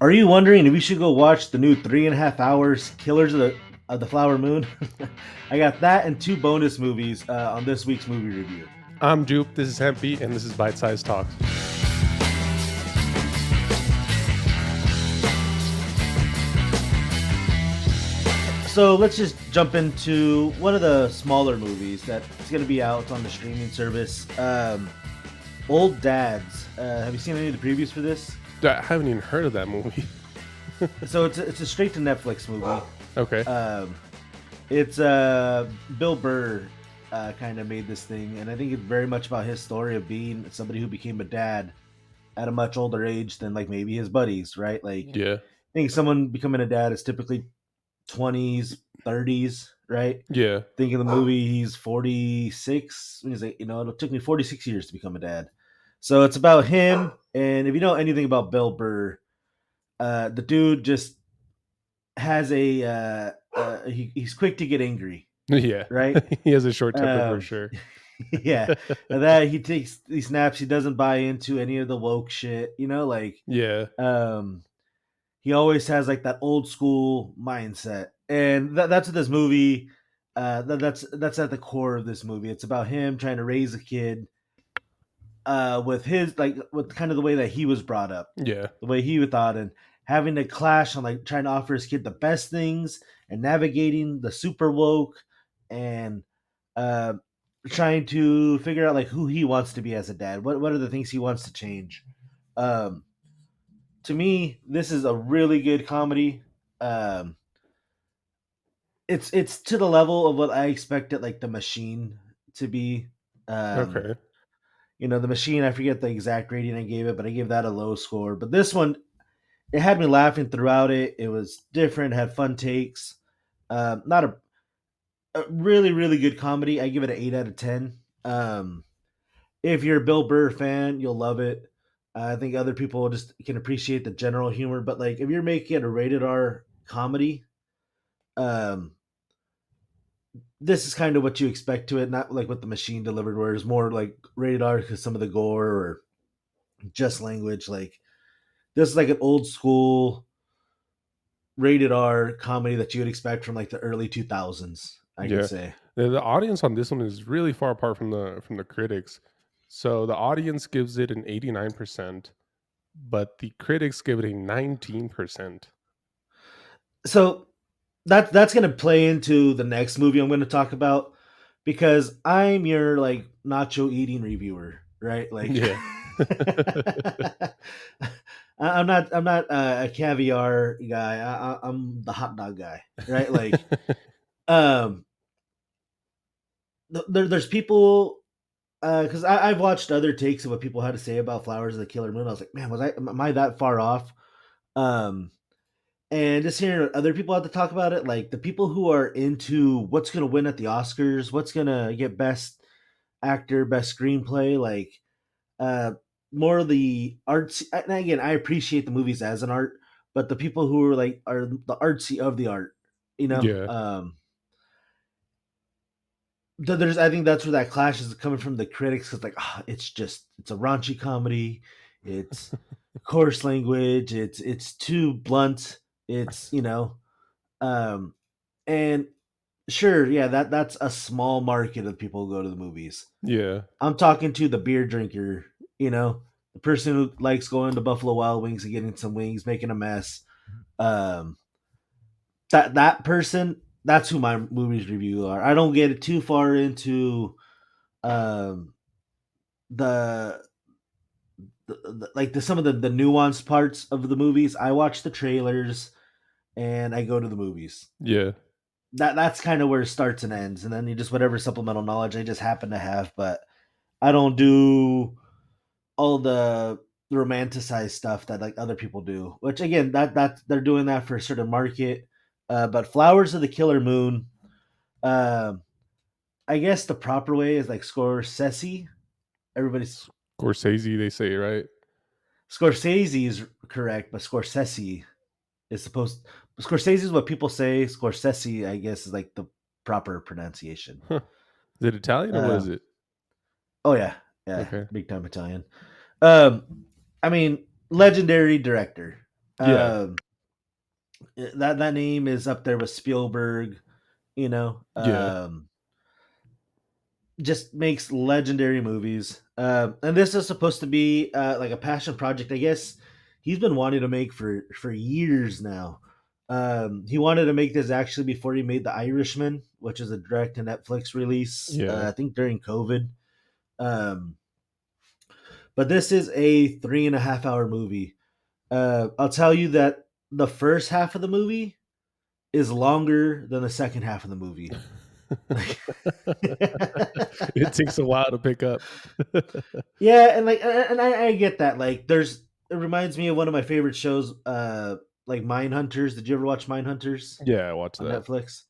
Are you wondering if you should go watch the new 3.5 hours Killers of the Flower Moon? I got that and two bonus movies on this week's movie review. I'm Jupe, this is Hempy, and this is ByteSized Talks. So let's just jump into one of the smaller movies that's going to be out on the streaming service. Old Dads. Have you seen any of the previews for this? I haven't even heard of that movie. So it's a straight to Netflix movie. Okay. Um, it's Bill Burr kind of made this thing, and I think it's very much about his story of being somebody who became a dad at a much older age than like maybe his buddies, right? Like Yeah. I think someone becoming a dad is typically 20s, 30s, right? Yeah. Think in the movie he's 46. He's like, it took me 46 years to become a dad. So it's about him, and if you know anything about Bill Burr, the dude just has he's quick to get angry, Yeah. right? He has a short temper for Um, sure. yeah, and that he takes these snaps. He doesn't buy into any of the woke shit. Yeah. Um, he always has like that old school mindset, and that's what this movie. That's at the core of this movie. It's about him trying to raise a kid, with his like with kind of the way that he was brought up, Yeah. the way he was thought, and having to clash on like trying to offer his kid the best things and navigating the super woke and uh, trying to figure out like who he wants to be as a dad. What are the things he wants to change? Um, to me, this is a really good comedy. Um, it's to the level of what I expected like the Machine to be. Um, Okay. the Machine, I forget the exact rating I gave it, but I gave that a low score. But this one, it had me laughing throughout it. It was different, had fun takes. Not a really, really good comedy. I give it an 8 out of 10. If you're a Bill Burr fan, you'll love it. I think other people just can appreciate the general humor, but like if you're making it a rated R comedy, um, this is kind of what you expect to it. Not like what the Machine delivered, where it's more like rated R because some of the gore or just language. Like this is like an old school rated R comedy that you would expect from like the early 2000s, I could Yeah. say. The audience on this one is really far apart from the critics. So the audience gives it an 89%, but the critics give it a 19%. So that's going to play into the next movie I'm going to talk about because I'm your like nacho eating reviewer, right? Like Yeah. I'm not a caviar guy. I'm the hot dog guy, right? Like um there's people because I've watched other takes of what people had to say about Flowers of the Killer Moon. I was like, man, am I that far off? Um, and just hearing what other people have to talk about it, like the people who are into what's going to win at the Oscars, what's going to get best actor, best screenplay, like uh, more of the arts. And again, I appreciate the movies as an art, but the people who are the artsy of the art, you know, Yeah. there's I think that's where that clash is coming from the critics because like it's a raunchy comedy, it's coarse language, it's too blunt, it's um and sure, yeah, that's a small market of people who go to the movies. Yeah. I'm talking to the beer drinker, the person who likes going to Buffalo Wild Wings and getting some wings, making a mess. Um that person, that's who my movies review are. I don't get it too far into um the, like some of the nuanced parts of the movies. I watch the trailers and I go to the movies. Yeah. That's kind of where it starts and ends, and then you just whatever supplemental knowledge I just happen to have. But I don't do all the romanticized stuff that like other people do. Which again, that they're doing that for a certain market. But Flowers of the Killer Moon, um, I guess the proper way is like Scorsese. Everybody's Scorsese, they say, right? Scorsese is correct, but Scorsese is supposed. Scorsese is what people say. Scorsese, I guess, is like the proper pronunciation. Huh. Is it Italian or what is Um, it? oh yeah, yeah, Okay. big time Italian. Um, I mean, legendary director. Yeah, Um, that name is up there with Spielberg. You know, yeah, just makes legendary movies. And this is supposed to be like a passion project, I guess. He's been wanting to make for years now. He wanted to make this actually before he made The Irishman, which is a direct to Netflix release. yeah. I think during COVID. Um, but this is a 3.5 hour movie. I'll tell you that the first half of the movie is longer than the second half of the movie. It takes a while to pick up. Yeah, and I get that. Like, it reminds me of one of my favorite shows, like Mine Hunters. Did you ever watch Mine Hunters Yeah, I watched on that. Netflix?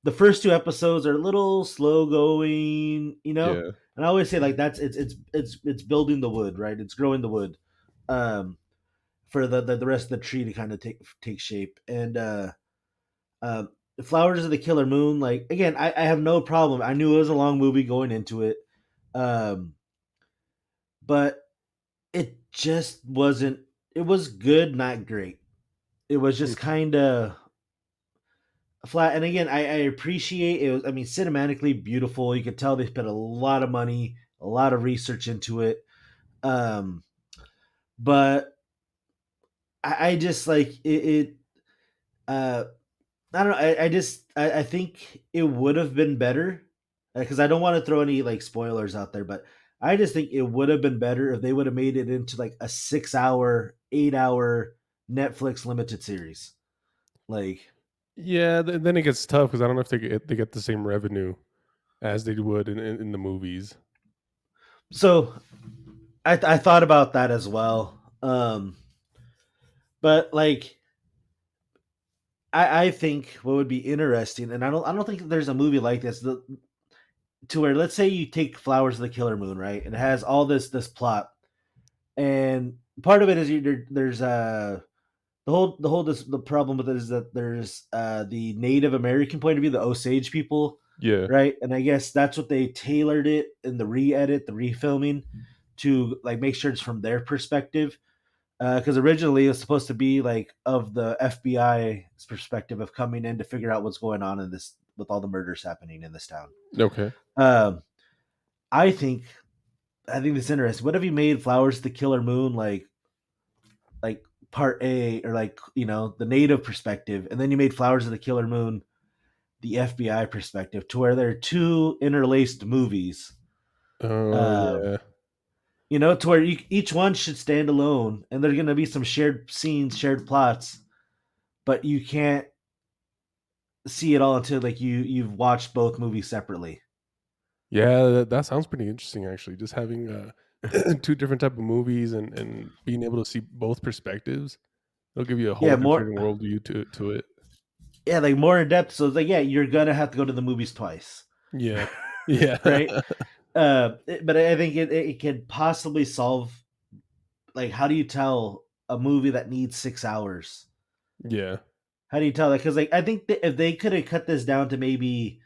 The first two episodes are a little slow going, Yeah. and I always say like that's it's building the wood, right? It's growing the wood, um, for the rest of the tree to kind of take shape. And uh, Flowers of the Killer Moon, like again, I have no problem. I knew it was a long movie going into it, um, but it just wasn't. It was good, not great. It was just Mhm. kind of flat. And again, I appreciate it. Was, I mean, cinematically beautiful. You could tell they put a lot of money, a lot of research into it. Um, but I just like it. Uh, I don't know. I think it would have been better because I don't want to throw any like spoilers out there, but I just think it would have been better if they would have made it into like a 6 hour, 8 hour Netflix limited series. Like, Yeah, then it gets tough because I don't know if they get the same revenue as they would in the movies. so I thought about that as well. But like I think what would be interesting, and I don't think there's a movie like this to where let's say you take Flowers of the Killer Moon, right, and it has all this plot, and part of it is there's the problem with it is that there's the Native American point of view, the Osage people, Yeah. right? And I guess that's what they tailored it in the re-edit, the refilming, to like make sure it's from their perspective. Because originally it was supposed to be like of the FBI's perspective of coming in to figure out what's going on in this with all the murders happening in this town. Okay. Um, I think I think that's interesting. What if you made Flowers the Killer Moon like part A, or like the native perspective, and then you made Flowers of the Killer Moon the FBI perspective, to where they're two interlaced movies. Oh, Um, yeah. to where each one should stand alone, and there's going to be some shared scenes, shared plots, but you can't see it all until like you've watched both movies separately. Yeah, that sounds pretty interesting actually, just having, 2 different type of movies and being able to see both perspectives. It'll give you a whole Yeah, more. different worldview to it. Yeah, like more in depth. So it's like, yeah, you're gonna have to go to the movies twice, Yeah. Yeah. right? But I think it could possibly solve, like, how do you tell a movie that needs 6 hours? Yeah. How do you tell that? Because like I think that if they could have cut this down to maybe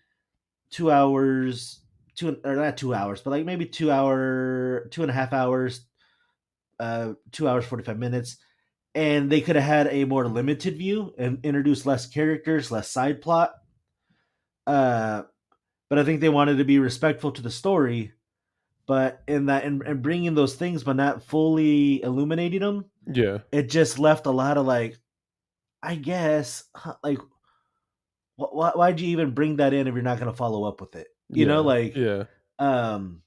2 hours, two or not 2 hours, but like maybe 2.5 hours, 2 hours 45 minutes, and they could have had a more limited view and introduced less characters, less side plot. Uh, but I think they wanted to be respectful to the story, but in that and bringing those things, but not fully illuminating them, Yeah. it just left a lot of like, I guess, like, why'd you even bring that in if you're not going to follow up with it? Yeah. Like, Yeah. um,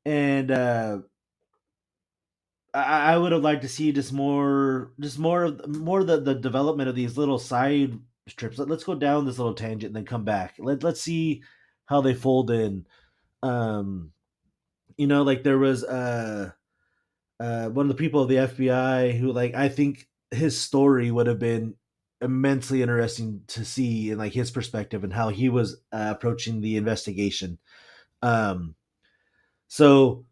and I would have liked to see more of the development of these little side strips. Let's go down this little tangent and then come back. Let's see how they fold in. Um, like there was one of the people of the FBI who, like, I think his story would have been immensely interesting to see, and like his perspective and how he was approaching the investigation. Um, so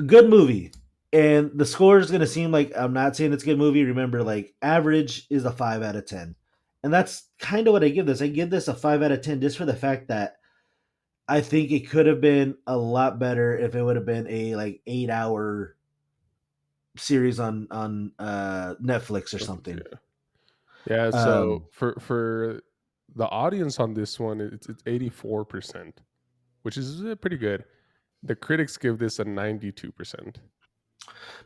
good movie, and the score is going to seem like I'm not saying it's a good movie. Remember, like average is a 5 out of 10, and that's kind of what I give this. I give this a 5 out of 10 just for the fact that I think it could have been a lot better if it would have been a like 8 hour series on Netflix or Netflix, something. yeah. Yeah, so Um, for the audience on this one, it's 84%, which is pretty good. The critics give this a 92%.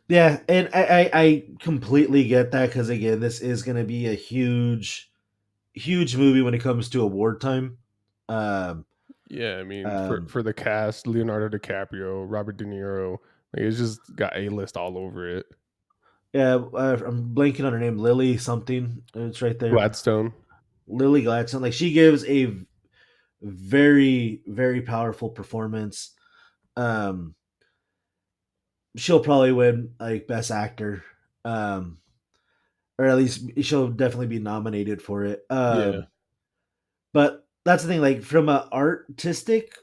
yeah, and I completely get that because again, this is going to be a huge movie when it comes to award time. Um, Yeah, I mean, um, for the cast, Leonardo DiCaprio, Robert De Niro, like it's just got A list all over it. yeah, I'm blanking on her name, Lily something. It's right there, Gladstone. Lily Gladstone. Like she gives a very powerful performance. Um, she'll probably win like best actor, um, or at least she'll definitely be nominated for it. Yeah, But that's the thing, like from an artistic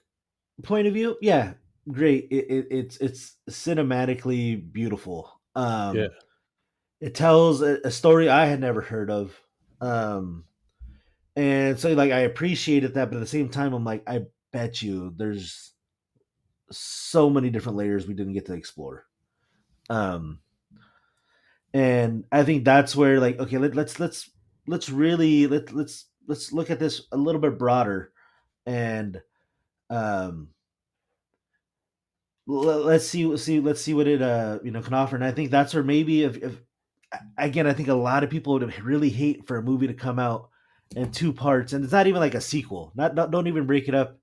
point of view, yeah, great. It's cinematically beautiful. yeah. It tells a story I had never heard of. Um, and so like I appreciated that, but at the same time, I'm like, I bet you there's so many different layers we didn't get to explore. Um, and I think that's where like okay, let's really let's look at this a little bit broader and um let's see what it can offer. And I think that's where maybe if again, I think a lot of people would really hate for a movie to come out in two parts, and it's not even like a sequel. Not don't even break it up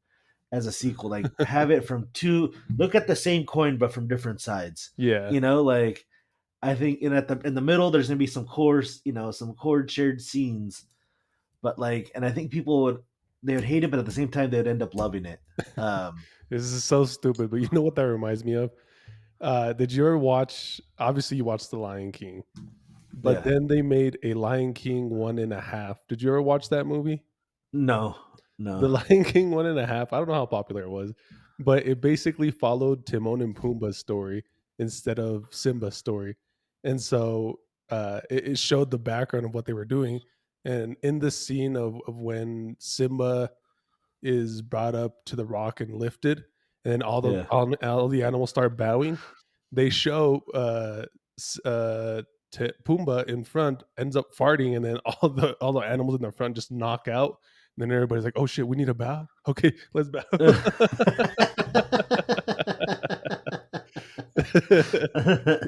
as a sequel. Like have it from two. Look at the same coin, but from different sides. Yeah. Like I think in the middle, there's gonna be some course, some chord shared scenes, but like, and I think people they would hate it, but at the same time, they would end up loving it. Um, This is so stupid, but you know what that reminds me of? Did you ever watch obviously you watched The Lion King, but yeah, then they made a Lion King 1.5. Did you ever watch that movie? no, The no, Lion King 1.5, I don't know how popular it was, but it basically followed Timon and Pumbaa's story instead of Simba's story. And so it showed the background of what they were doing. And in the scene of when Simba is brought up to the rock and lifted, and then yeah. all the animals start bowing. They show Pumbaa in front ends up farting, and then all the animals in the front just knock out. And then everybody's like, "Oh shit, we need a bow. Okay, let's bow."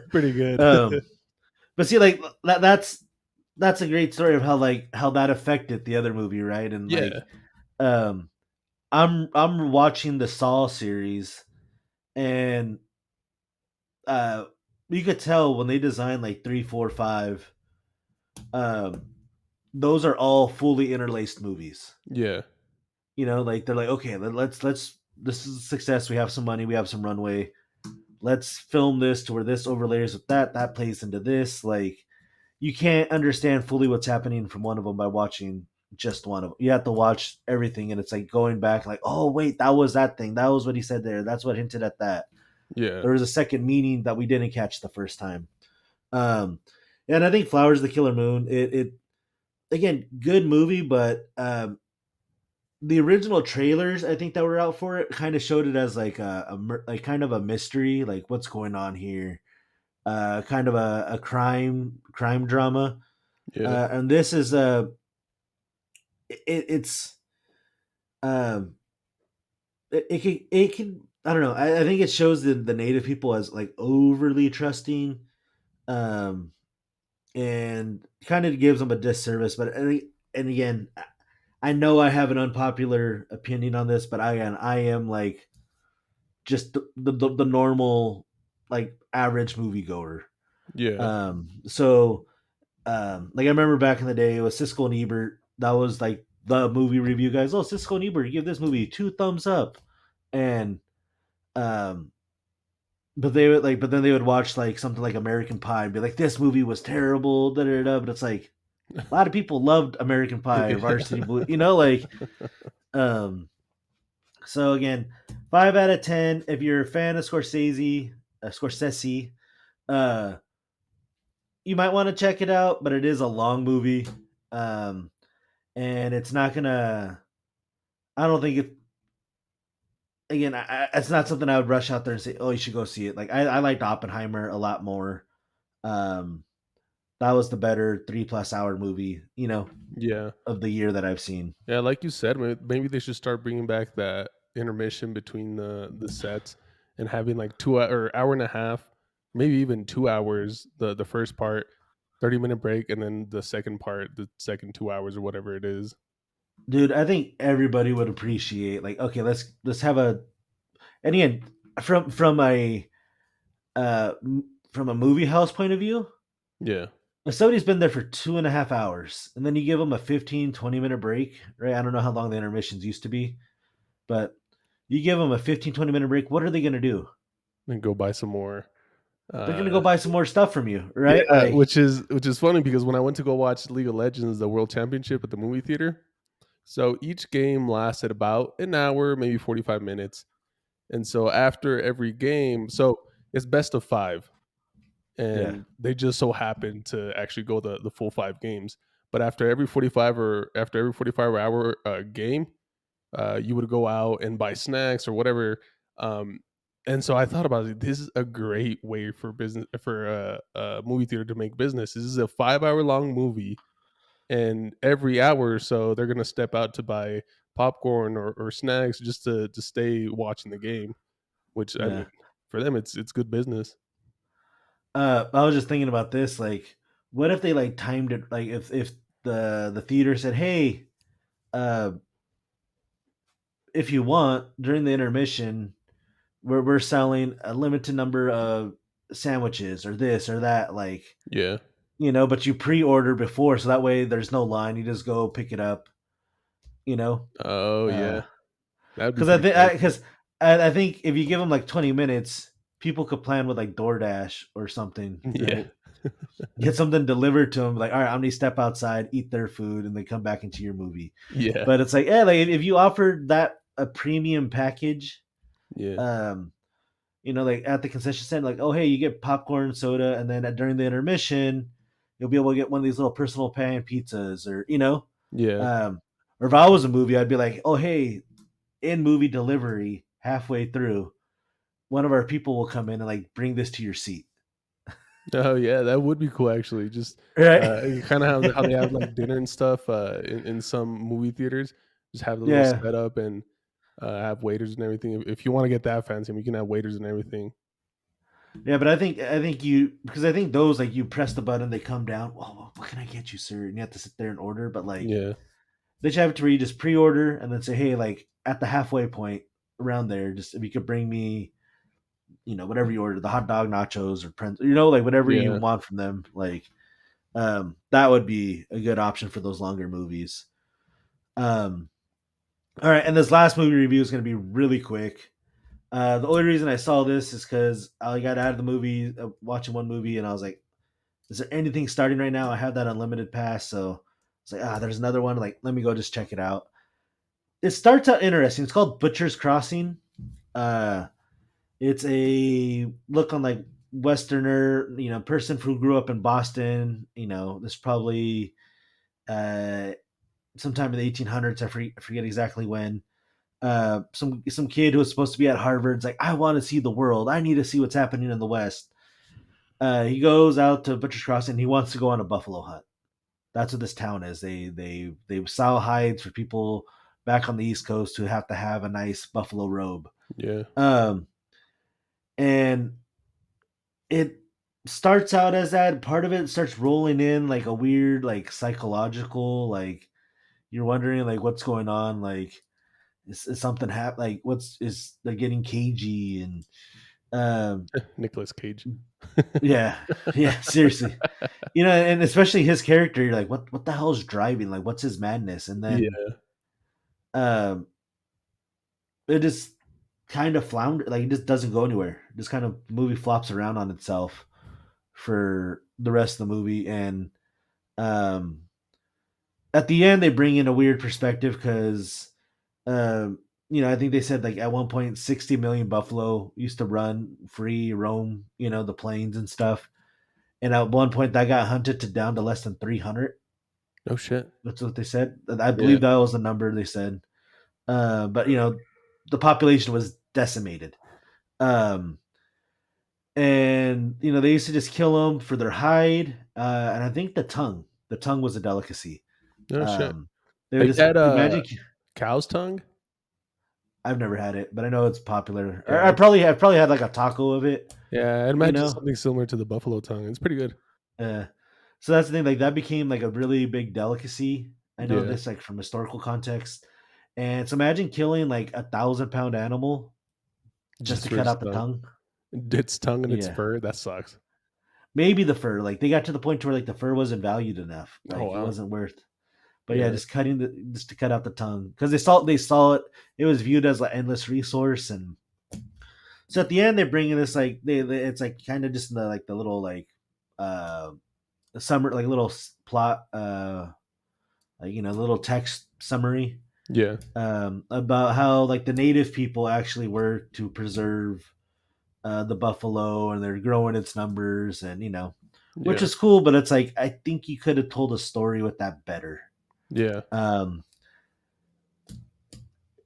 Pretty good. um, but see, like that's a great story of how that affected the other movie, right? And like, Yeah, um, I'm watching the Saw series, and uh, you could tell when they designed like three, four, five, um, those are all fully interlaced movies. yeah, Like they're like, okay, let's this is a success. We have some money, we have some runway. Let's film this to where this overlays with that plays into this. Like you can't understand fully what's happening from one of them by watching just one of them. You have to watch everything, and it's like going back, like, oh wait, that was that thing. That was what he said there. That's what hinted at that. yeah, There was a second meaning that we didn't catch the first time. Um, and I think Flowers of the Killer Moon. It again, good movie, but the original trailers I think that were out for it kind of showed it as like like kind of a mystery, like what's going on here, kind of a crime drama, yeah, and this is it's um it can I don't know, I think it shows the native people as like overly trusting, um and kind of gives them a disservice. But and again, I know I have an unpopular opinion on this, but I am like just the normal like average moviegoer. yeah, So like I remember back in the day, it was Siskel and Ebert. That was like the movie review guys. Oh, Siskel and Ebert give this movie two thumbs up, and um, but then they would watch like something like American Pie and be like, this movie was terrible. Da da da. But it's like a lot of people loved American Pie or yeah. Varsity Blue. Like um. So again, 5 out of 10. If you're a fan of Scorsese, uh, you might want to check it out. But it is a long movie, um, and it's not gonna. I don't think it. Again, it's not something I would rush out there and say, "Oh, you should go see it." Like I liked Oppenheimer a lot more. Um, that was the better 3+ hour movie, Yeah. of the year that I've seen. Yeah, like you said, maybe they should start bringing back that intermission between the sets and having like or hour and a half, maybe even 2 hours. The first part, 30-minute break, and then the second part, the second 2 hours or whatever it is. Dude, I think everybody would appreciate, like, okay, let's have a, and again, uh from a movie house point of view, Yeah, if somebody's been there for 2.5 hours and then you give them a 15-20 minute break, right? I don't know how long the intermissions used to be, but you give them a 15-20 minute break, what are they going to do? and go buy some more. They're going Uh, to go buy some more stuff from you, right? yeah, Like, which is funny because when I went to go watch League of Legends, the World Championship at the movie theater, so each game lasted about an hour, maybe 45 minutes, and so after every game, so it's best of five. yeah, And they just so happened to actually go the full 5 games. But after every 45 hour game, you would go out and buy snacks or whatever. Um, and so I thought about it. This is a great way for business for a movie theater to make business. This is a 5 hour long movie, and every hour or so they're gonna step out to buy popcorn or snacks just to stay watching the game. Which I yeah. mean, for them, it's good business. I was just thinking about this. Like, what if they like timed it? Like, if the theater said, "Hey, uh, if you want during the intermission, we're selling a limited number of sandwiches or this or that," like, Yeah. but you pre-order before, so that way there's no line. You just go pick it up. You know, Oh yeah. That would be because I pretty think cool. because I think if you give them like 20 minutes, people could plan with like DoorDash or something, Yeah. right? Get something delivered to them. Like, all right, I'm gonna step outside, eat their food, and then come back into your movie. Yeah. But it's like, yeah, like if you offered that a premium package, Yeah. um, like at the concession stand, like, oh hey, you get popcorn, soda, and then during the intermission, you'll be able to get one of these little personal pan pizzas, or Yeah. um, or if I was a movie, I'd be like, oh hey, in movie delivery, halfway through, one of our people will come in and like bring this to your seat, Oh, yeah, that would be cool actually. Just, right? you kinda have how they have, like, dinner and stuff, in some movie theaters. Just have the little Yeah, setup and, have waiters and everything. If you wanna get that fancy, I mean, you can have waiters and everything. yeah, but I think you, because I think those, like, you press the button, they come down. Oh, what can I get you, sir? And you have to sit there and order. But like, Yeah. they should have it to where you just pre-order and then say, hey, like at the halfway point around there, just if you could bring me, whatever you order, the hot dog, nachos, or like whatever you Yeah. want from them, like, that would be a good option for those longer movies. Um, all right, and this last movie review is going to be really quick. The only reason I saw this is because I got out of the movie, watching one movie, and I was like, is there anything starting right now? I have that unlimited pass, so it's like, there's another one. Like, let me go just check it out. It starts out interesting. It's called Butcher's Crossing. Uh, it's a look on like Westerner, person who grew up in Boston. This probably uh, sometime in the 1800s. I forget exactly when. Some kid who was supposed to be at Harvard's like, I want to see the world. I need to see what's happening in the West. He goes out to Butcher's Crossing. He wants to go on a buffalo hunt. That's what this town is. They sell hides for people back on the East Coast who have to have a nice buffalo robe. Yeah. Um, and it starts out as that. Part of it starts rolling in like a weird, like psychological, like you're wondering like what's going on, like is something like what's is they're getting cagey and Nicolas Cage. yeah, yeah, seriously. And especially his character, you're like, what the hell is driving? Like, what's his madness? And then Yeah. um it just kind of flounder, like it just doesn't go anywhere. This kind of movie flops around on itself for the rest of the movie. And um at the end they bring in a weird perspective because I think they said like at one point 60 million buffalo used to run free, roam, the plains and stuff. And at one point that got hunted to down to less than 300. Oh, shit. That's what they said. I Yeah. believe that was the number they said. But the population was decimated. Um, and they used to just kill them for their hide, and I think the tongue was a delicacy. No shit. Um, they would Have you just had imagine. cow's tongue? I've never had it, but I know it's popular. Or Yeah. I've probably had like a taco of it, Yeah, I'd you imagine know. something similar to the buffalo tongue. It's pretty good. Uh, so that's the thing. Like that became like a really big delicacy. I know Yeah, this like from historical context, and so imagine killing like 1,000 pound animal just just to for cut its out the tongue. tongue. Its tongue and its Yeah, fur, that sucks. maybe the fur. Like they got to the point where like the fur wasn't valued enough. Oh, Like it wow. wasn't worth. But yeah, Yeah, just to cut out the tongue because they saw it. It was viewed as an endless resource, and so at the end they bring in this like they it's like kind of just the little like uh summer like little plot like little text summary yeah, about how like the native people actually work to preserve the buffalo, and they're growing its numbers, and which yeah, is cool, but it's like I think you could have told a story with that better. yeah, um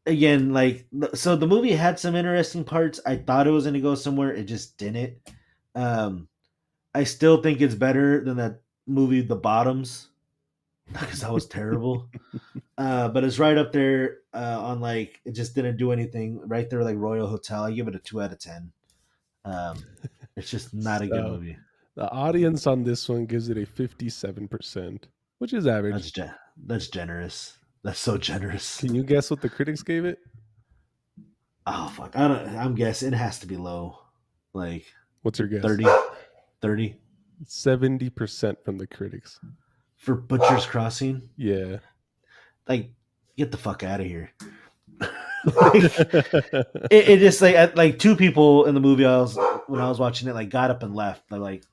Again, like so the movie had some interesting parts. I thought it was going to go somewhere, it just didn't. um I still think it's better than that movie The Bottoms because that was terrible. But it's right up there on like it just didn't do anything. Right there, like Royal Hotel. I give it a 2 out of 10. Um, it's just not a good So, movie. the audience on this one gives it a 57%, which is average. That's generous. That's so generous. Can you guess what the critics gave it? Oh fuck! I don't. I'm guessing it has to be low, like What's your guess? 30, 30 70% from the critics. for Butcher's Crossing. Yeah. Like, get the fuck out of here. Like, it just like two people in the movie when I was watching it like got up and left. They're like,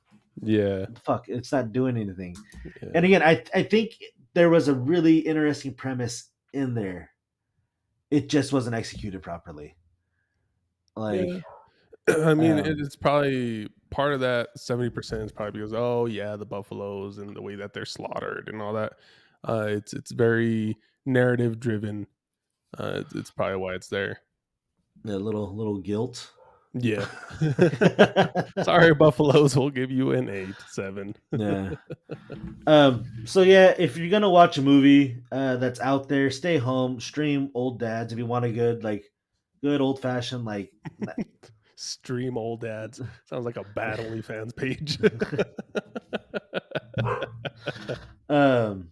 Yeah, fuck, it's not doing anything. yeah, And again, I think there was a really interesting premise in there. It just wasn't executed properly. Like, yeah. I mean, um, it's probably part of that 70% is probably because, oh yeah, the buffaloes and the way that they're slaughtered and all that. It's very narrative driven. It's probably why it's there. a little guilt. Yeah. Sorry, buffaloes. We'll give you an 8, 7. Yeah. So yeah, if you're gonna watch a movie that's out there, stay home, stream Old Dads if you want a good old fashioned like. Stream old ads. Sounds like a bad OnlyFans page. um,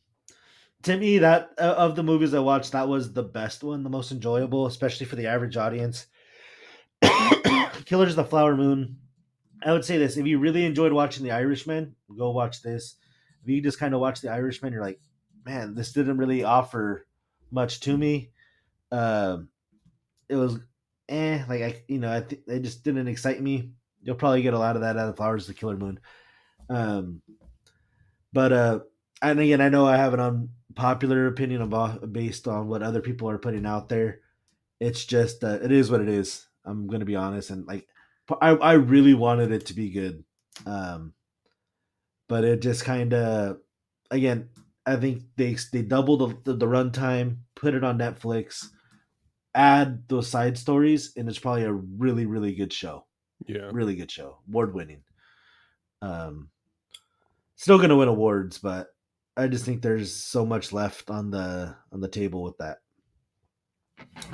to me, that of the movies I watched, that was the best one, the most enjoyable, especially for the average audience. Killers of the Flower Moon. I would say this: if you really enjoyed watching The Irishman, go watch this. If you just kind of watch The Irishman, you're like, man, this didn't really offer much to me. Um, it was, like it just didn't excite me. You'll probably get a lot of that out of Flowers of the Killer Moon. Um, but and again, I know I have an unpopular opinion based on what other people are putting out there. It's just it is what it is. I'm gonna be honest, and like I really wanted it to be good, um, but it just kind of again. I think they doubled the runtime, put it on Netflix, add those side stories, and it's probably a really good show. Yeah. Really good show, award winning. Um, Still gonna win awards, but I just think there's so much left on the table with that. All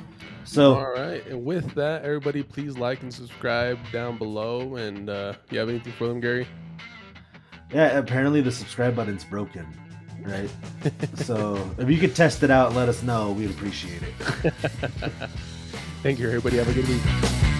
So right. And with that, everybody, please like and subscribe down below. And you have anything for them, Gary? yeah, apparently the subscribe button's broken, right? So if you could test it out, let us know. We'd appreciate it. Thank you, everybody. Have a good week.